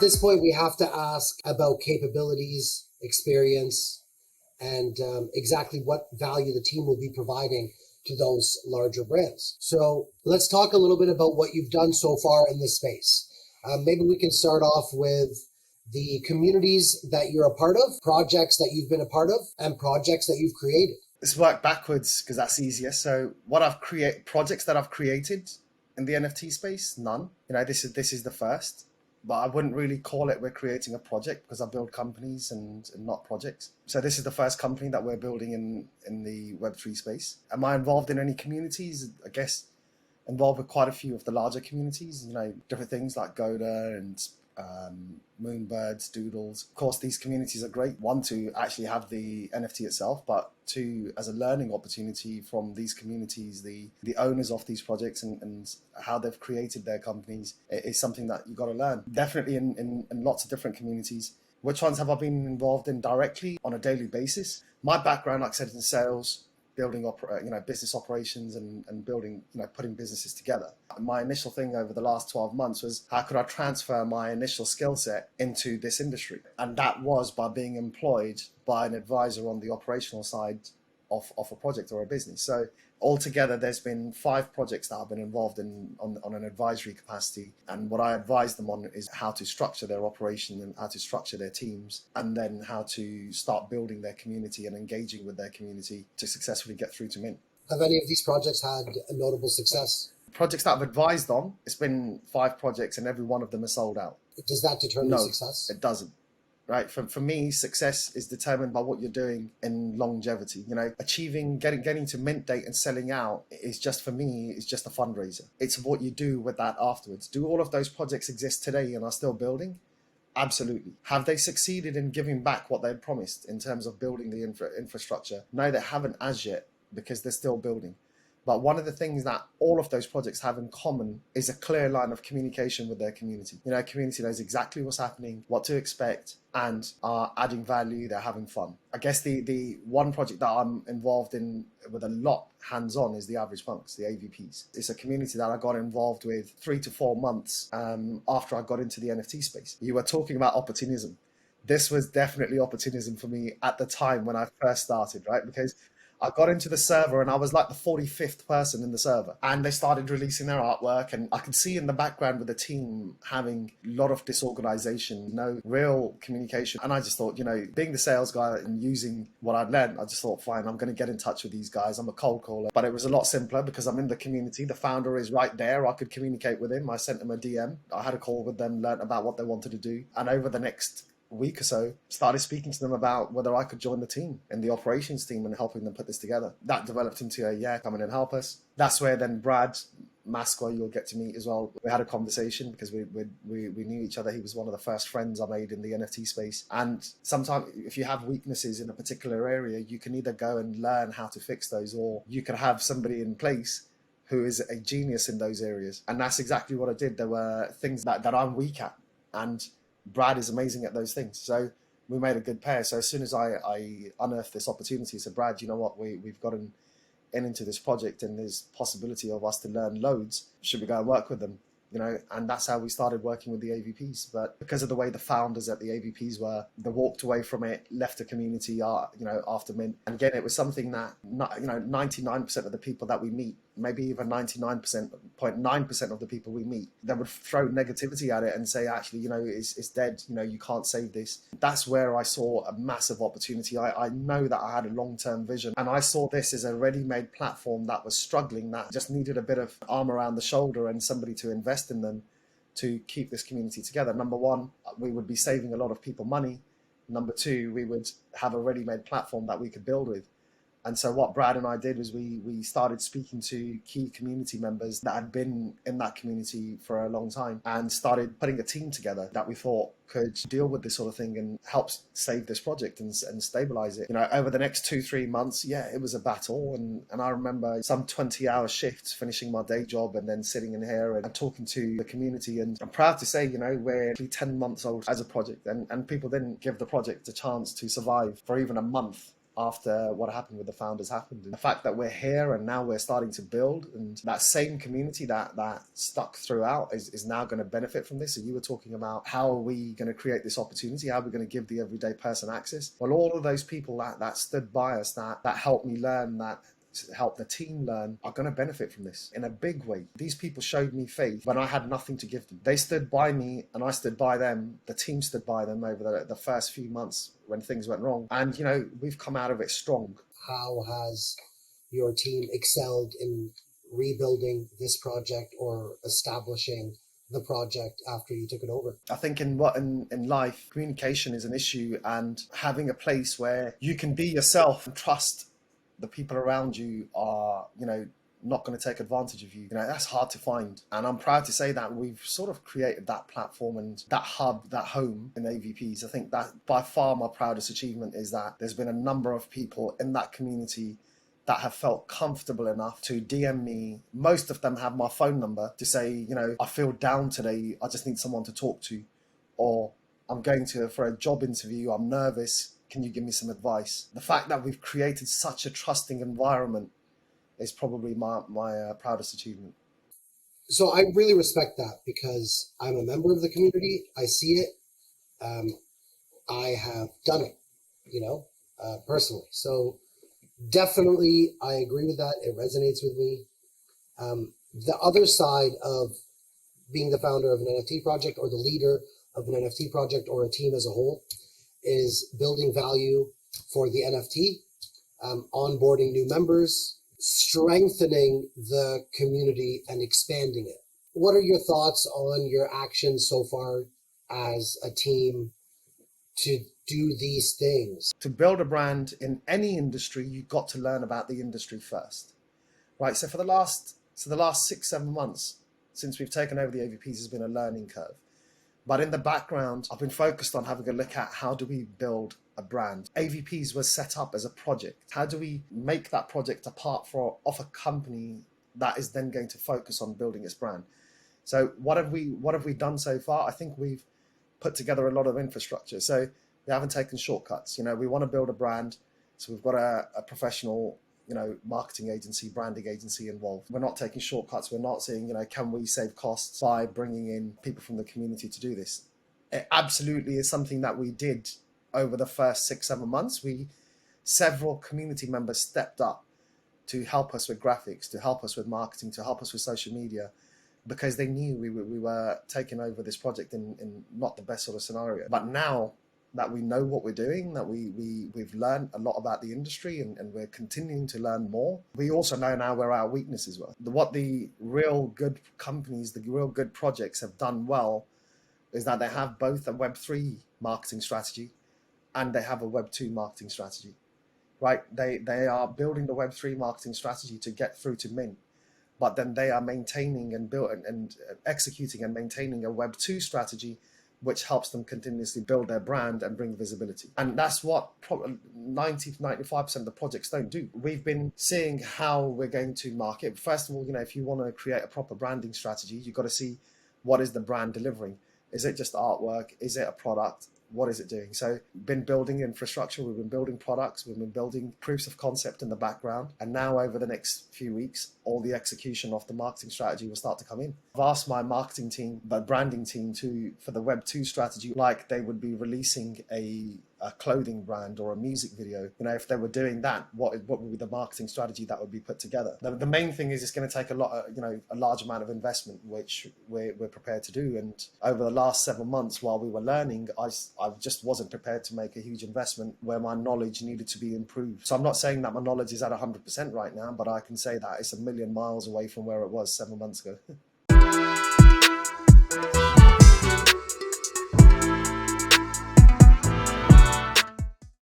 this point, we have to ask about capabilities, experience, and exactly what value the team will be providing to those larger brands. So let's talk a little bit about what you've done so far in this space. Maybe we can start off with the communities that you're a part of, projects that you've been a part of, and projects that you've created. Let's work backwards because that's easier. So projects that I've created in the NFT space, none. This is the first. But I wouldn't really call it we're creating a project because I build companies and not projects. So this is the first company that we're building in the Web3 space. Am I involved in any communities? I guess involved with quite a few of the larger communities, different things like Goda and Moonbirds, Doodles. Of course, these communities are great. One, to actually have the NFT itself, but two, as a learning opportunity from these communities, the owners of these projects and how they've created their companies is something that you got to learn. Definitely in lots of different communities. Which ones have I been involved in directly on a daily basis? My background, like I said, in sales, building business operations and building, putting businesses together. My initial thing over the last 12 months was how could I transfer my initial skill set into this industry? And that was by being employed by an advisor on the operational side of a project or a business. So altogether, there's been 5 projects that I've been involved in on an advisory capacity. And what I advise them on is how to structure their operation and how to structure their teams, and then how to start building their community and engaging with their community to successfully get through to mint. Have any of these projects had a notable success? Projects that I've advised on, it's been 5 projects and every one of them is sold out. Does that determine success? No, it doesn't. Right. For me, success is determined by what you're doing in longevity. Achieving, getting to mint date and selling out is just, for me, is just a fundraiser. It's what you do with that afterwards. Do all of those projects exist today and are still building? Absolutely. Have they succeeded in giving back what they promised in terms of building the infrastructure? No, they haven't as yet because they're still building. But one of the things that all of those projects have in common is a clear line of communication with their community. Community knows exactly what's happening, what to expect, and are adding value, they're having fun. I guess the one project that I'm involved in with a lot hands-on is the Average Punks, the AVPs. It's a community that I got involved with 3 to 4 months after I got into the NFT space. You were talking about opportunism. This was definitely opportunism for me at the time when I first started, right? Because I got into the server and I was like the 45th person in the server, and they started releasing their artwork, and I could see in the background with the team having a lot of disorganization, no real communication. And I just thought, being the sales guy and using what I'd learned, I just thought, fine, I'm going to get in touch with these guys. I'm a cold caller, but it was a lot simpler because I'm in the community. The founder is right there. I could communicate with him. I sent him a DM. I had a call with them, learned about what they wanted to do. And over the next week or so, started speaking to them about whether I could join the team in the operations team and helping them put this together. That developed into come in and help us. That's where then Brad Masqua, you'll get to meet as well. We had a conversation because we knew each other. He was one of the first friends I made in the NFT space. And sometimes if you have weaknesses in a particular area, you can either go and learn how to fix those, or you can have somebody in place who is a genius in those areas. And that's exactly what I did. There were things that I'm weak at, and Brad is amazing at those things. So we made a good pair. So as soon as I unearthed this opportunity, I said, Brad, you know what, we've gotten into this project and there's possibility of us to learn loads. Should we go and work with them? And that's how we started working with the AVPs. But because of the way the founders at the AVPs were, they walked away from it, left the community, after mint. And again, it was something that, 99% of the people that we meet, maybe even 99.9% of the people we meet, they would throw negativity at it and say, actually, it's dead. You can't save this. That's where I saw a massive opportunity. I know that I had a long-term vision, and I saw this as a ready-made platform that was struggling, that just needed a bit of arm around the shoulder and somebody to invest in them to keep this community together. Number one, we would be saving a lot of people money. Number two, we would have a ready-made platform that we could build with. And so what Brad and I did was we started speaking to key community members that had been in that community for a long time, and started putting a team together that we thought could deal with this sort of thing and help save this project and stabilize it. Over the next 2-3 months, it was a battle. And I remember some 20-hour shifts finishing my day job and then sitting in here and talking to the community. And I'm proud to say, we're 10 months old as a project, and people didn't give the project a chance to survive for even a month after what happened with the founders happened. And the fact that we're here and now we're starting to build, and that same community that stuck throughout is now going to benefit from this. So you were talking about how are we going to create this opportunity? How are we going to give the everyday person access? Well, all of those people that stood by us, that helped me learn, that help the team learn, are going to benefit from this in a big way. These people showed me faith when I had nothing to give them. They stood by me and I stood by them. The team stood by them over the first few months when things went wrong. And, you know, we've come out of it strong. How has your team excelled in rebuilding this project or establishing the project after you took it over? I think in life, communication is an issue, and having a place where you can be yourself and trust the people around you are, you know, not going to take advantage of you. You know, that's hard to find. And I'm proud to say that we've sort of created that platform and that hub, that home in AVPs. I think that by far my proudest achievement is that there's been a number of people in that community that have felt comfortable enough to DM me. Most of them have my phone number to say, you know, I feel down today, I just need someone to talk to, or I'm going for a job interview, I'm nervous, can you give me some advice? The fact that we've created such a trusting environment is probably my proudest achievement. So I really respect that because I'm a member of the community. I see it. I have done it, you know, personally. So definitely, I agree with that. It resonates with me. The other side of being the founder of an NFT project or the leader of an NFT project or a team as a whole is building value for the NFT, onboarding new members, strengthening the community and expanding it. What are your thoughts on your actions so far as a team to do these things? To build a brand in any industry, you've got to learn about the industry first, right? So for the last 6-7 months since we've taken over the AVPs has been a learning curve. But in the background, I've been focused on having a look at how do we build a brand. AVPs was set up as a project. How do we make that project off a company that is then going to focus on building its brand? So what have we done so far? I think we've put together a lot of infrastructure. So we haven't taken shortcuts. You know, we want to build a brand. So we've got a professional, you know, marketing agency, branding agency involved. We're not taking shortcuts. We're not saying, you know, can we save costs by bringing in people from the community to do this? It absolutely is something that we did over the first 6-7 months. Several community members stepped up to help us with graphics, to help us with marketing, to help us with social media, because they knew we were taking over this project in not the best sort of scenario. But now that we know what we're doing, that we've learned a lot about the industry and we're continuing to learn more, we also know now where our weaknesses were. What the real good companies, the real good projects have done well is that they have both a Web3 marketing strategy and they have a Web2 marketing strategy, right? They are building the Web3 marketing strategy to get through to mint, but then they are maintaining and executing and maintaining a Web2 strategy which helps them continuously build their brand and bring visibility. And that's what probably 90-95% of the projects don't do. We've been seeing how we're going to market. First of all, you know, if you want to create a proper branding strategy, you've got to see what is the brand delivering. Is it just artwork? Is it a product? What is it doing? So been building infrastructure, we've been building products, we've been building proofs of concept in the background. And now over the next few weeks, all the execution of the marketing strategy will start to come in. I've asked my marketing team, the branding team for the Web2 strategy, like they would be releasing a clothing brand or a music video. You know, if they were doing that, what would be the marketing strategy that would be put together? The main thing is it's going to take a large amount of investment, which we're prepared to do. And over the last 7 months while we were learning, I just wasn't prepared to make a huge investment where my knowledge needed to be improved. So I'm not saying that my knowledge is at 100% right now, but I can say that it's a million miles away from where it was 7 months ago.